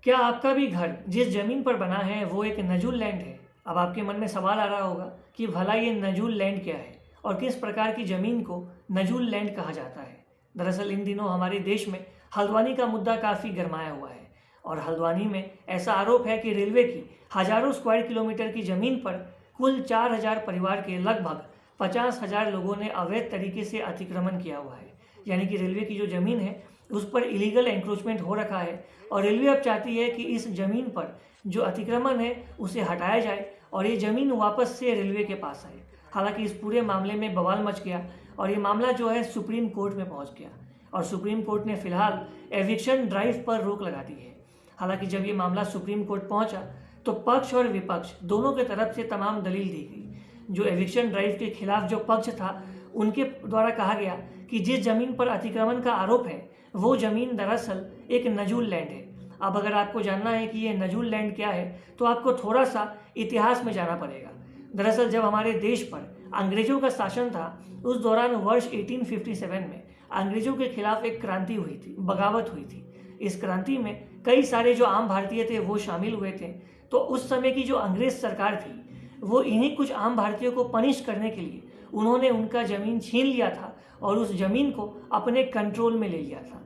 क्या आपका भी घर जिस जमीन पर बना है वो एक नजूल लैंड है? अब आपके मन में सवाल आ रहा होगा कि भला ये नजूल लैंड क्या है और किस प्रकार की जमीन को नजूल लैंड कहा जाता है। दरअसल इन दिनों हमारे देश में हल्द्वानी का मुद्दा काफ़ी गरमाया हुआ है और हल्द्वानी में ऐसा आरोप है कि रेलवे की हजारों स्क्वायर किलोमीटर की जमीन पर कुल 4000 परिवार के लगभग 50,000 लोगों ने अवैध तरीके से अतिक्रमण किया हुआ है। यानी कि रेलवे की जो जमीन है उस पर इलीगल एंक्रोचमेंट हो रखा है और रेलवे अब चाहती है कि इस जमीन पर जो अतिक्रमण है उसे हटाया जाए और ये जमीन वापस से रेलवे के पास आए। हालांकि इस पूरे मामले में बवाल मच गया और ये मामला जो है सुप्रीम कोर्ट में पहुंच गया और सुप्रीम कोर्ट ने फिलहाल एविक्शन ड्राइव पर रोक लगा दी है। हालांकि जब ये मामला सुप्रीम कोर्ट पहुंचा तो पक्ष और विपक्ष दोनों की तरफ से तमाम दलील दी गई। जो एविक्शन ड्राइव के खिलाफ जो पक्ष था उनके द्वारा कहा गया कि जिस जमीन पर अतिक्रमण का आरोप है वो जमीन दरअसल एक नजूल लैंड है। अब अगर आपको जानना है कि ये नजूल लैंड क्या है तो आपको थोड़ा सा इतिहास में जाना पड़ेगा। दरअसल जब हमारे देश पर अंग्रेजों का शासन था उस दौरान वर्ष 1857 में अंग्रेजों के खिलाफ एक क्रांति हुई थी, बगावत हुई थी। इस क्रांति में कई सारे जो आम भारतीय थे वो शामिल हुए थे। तो उस समय की जो अंग्रेज सरकार थी वो इन्हीं कुछ आम भारतीयों को पनिश करने के लिए उन्होंने उनका ज़मीन छीन लिया था और उस ज़मीन को अपने कंट्रोल में ले लिया था।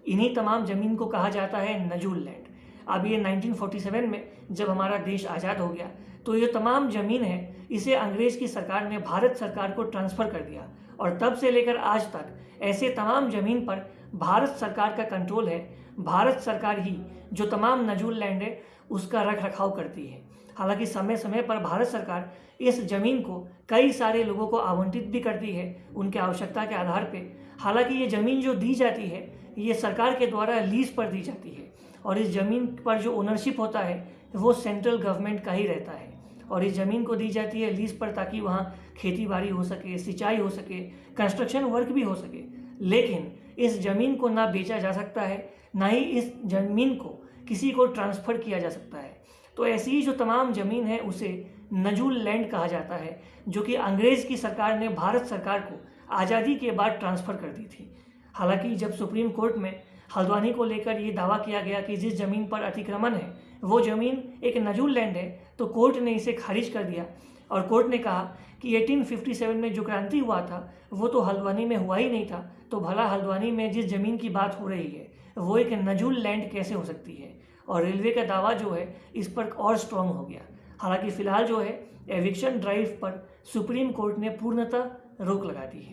इन्हीं तमाम ज़मीन को कहा जाता है नजूल लैंड। अब ये 1947 में जब हमारा देश आज़ाद हो गया तो ये तमाम ज़मीन है इसे अंग्रेज़ की सरकार ने भारत सरकार को ट्रांसफ़र कर दिया और तब से लेकर आज तक ऐसे तमाम ज़मीन पर भारत सरकार का कंट्रोल है। भारत सरकार ही जो तमाम नजूल लैंड है उसका रख रखाव करती है। हालांकि समय समय पर भारत सरकार इस जमीन को कई सारे लोगों को आवंटित भी करती है उनके आवश्यकता के आधार पे। हालांकि ये ज़मीन जो दी जाती है ये सरकार के द्वारा लीज पर दी जाती है और इस ज़मीन पर जो ओनरशिप होता है वो सेंट्रल गवर्नमेंट का ही रहता है और इस ज़मीन को दी जाती है लीज पर ताकि वहाँ खेती बाड़ी हो सके, सिंचाई हो सके, कंस्ट्रक्शन वर्क भी हो सके। लेकिन इस ज़मीन को ना बेचा जा सकता है ना ही इस ज़मीन को किसी को ट्रांसफ़र किया जा सकता है। तो ऐसी ही जो तमाम ज़मीन है उसे नजूल लैंड कहा जाता है जो कि अंग्रेज़ की सरकार ने भारत सरकार को आज़ादी के बाद ट्रांसफ़र कर दी थी। हालांकि जब सुप्रीम कोर्ट में हल्द्वानी को लेकर ये दावा किया गया कि जिस ज़मीन पर अतिक्रमण है वो ज़मीन एक नजूल लैंड है तो कोर्ट ने इसे खारिज कर दिया और कोर्ट ने कहा कि 1857 में जो क्रांति हुआ था वो तो हल्द्वानी में हुआ ही नहीं था, तो भला हल्द्वानी में जिस ज़मीन की बात हो रही है वो एक नजूल लैंड कैसे हो सकती है। और रेलवे का दावा जो है इस पर और स्ट्रॉन्ग हो गया। हालांकि फ़िलहाल जो है एविक्शन ड्राइव पर सुप्रीम कोर्ट ने पूर्णतः रोक लगा दी है।